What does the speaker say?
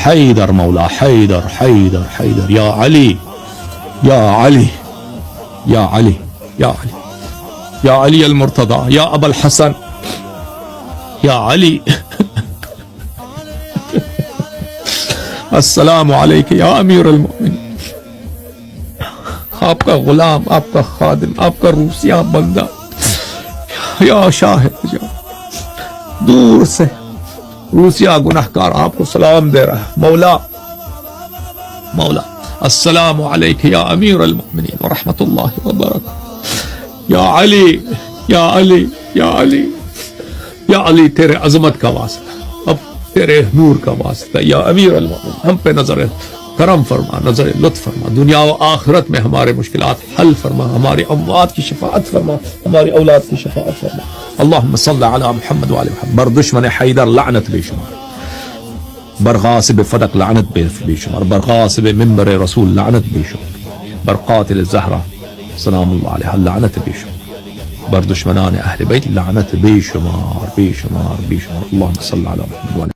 حيدر مولا حيدر حيدر حيدر يا علي يا علي يا علي يا علي يا علي المرتضى يا أبا الحسن يا علي السلام عليك يا أمير المؤمنين. آپ کا غلام، آپ کا خادم، آپ کا روسیا بندہ یا شاہد جا دور سے روسیا گناہگار آپ کو سلام دے رہا ہے. مولا مولا السلام علیک یا امیر المؤمنین ورحمۃ اللہ وبرکاتہ. یا علی یا علی یا علی یا علی تیرے عظمت کا واسطہ، اب تیرے نور کا واسطہ یا امیر المؤمنین ہم پہ نظر کرم فرما، نظر لطف فرما، دنیا و آخرت میں ہمارے مشکلات حل فرما، ہمارے اموات کی شفاعت فرما، ہماری اولاد کی شفاعت فرما. اللہم صل علی محمد وعلی محمد. بر دشمن حیدر لعنت بے شمار، بر غاصب فدق لعنت بے شمار، بر غاصب منبر رسول لعنت بے شمار، بر قاتل الزہرا سلام اللہ علیہ لعنت بے شمار، بر دشمنان اہل بیت لعنت بے شمار بے شمار بے شمار. اللہم صل علی محمد وعلی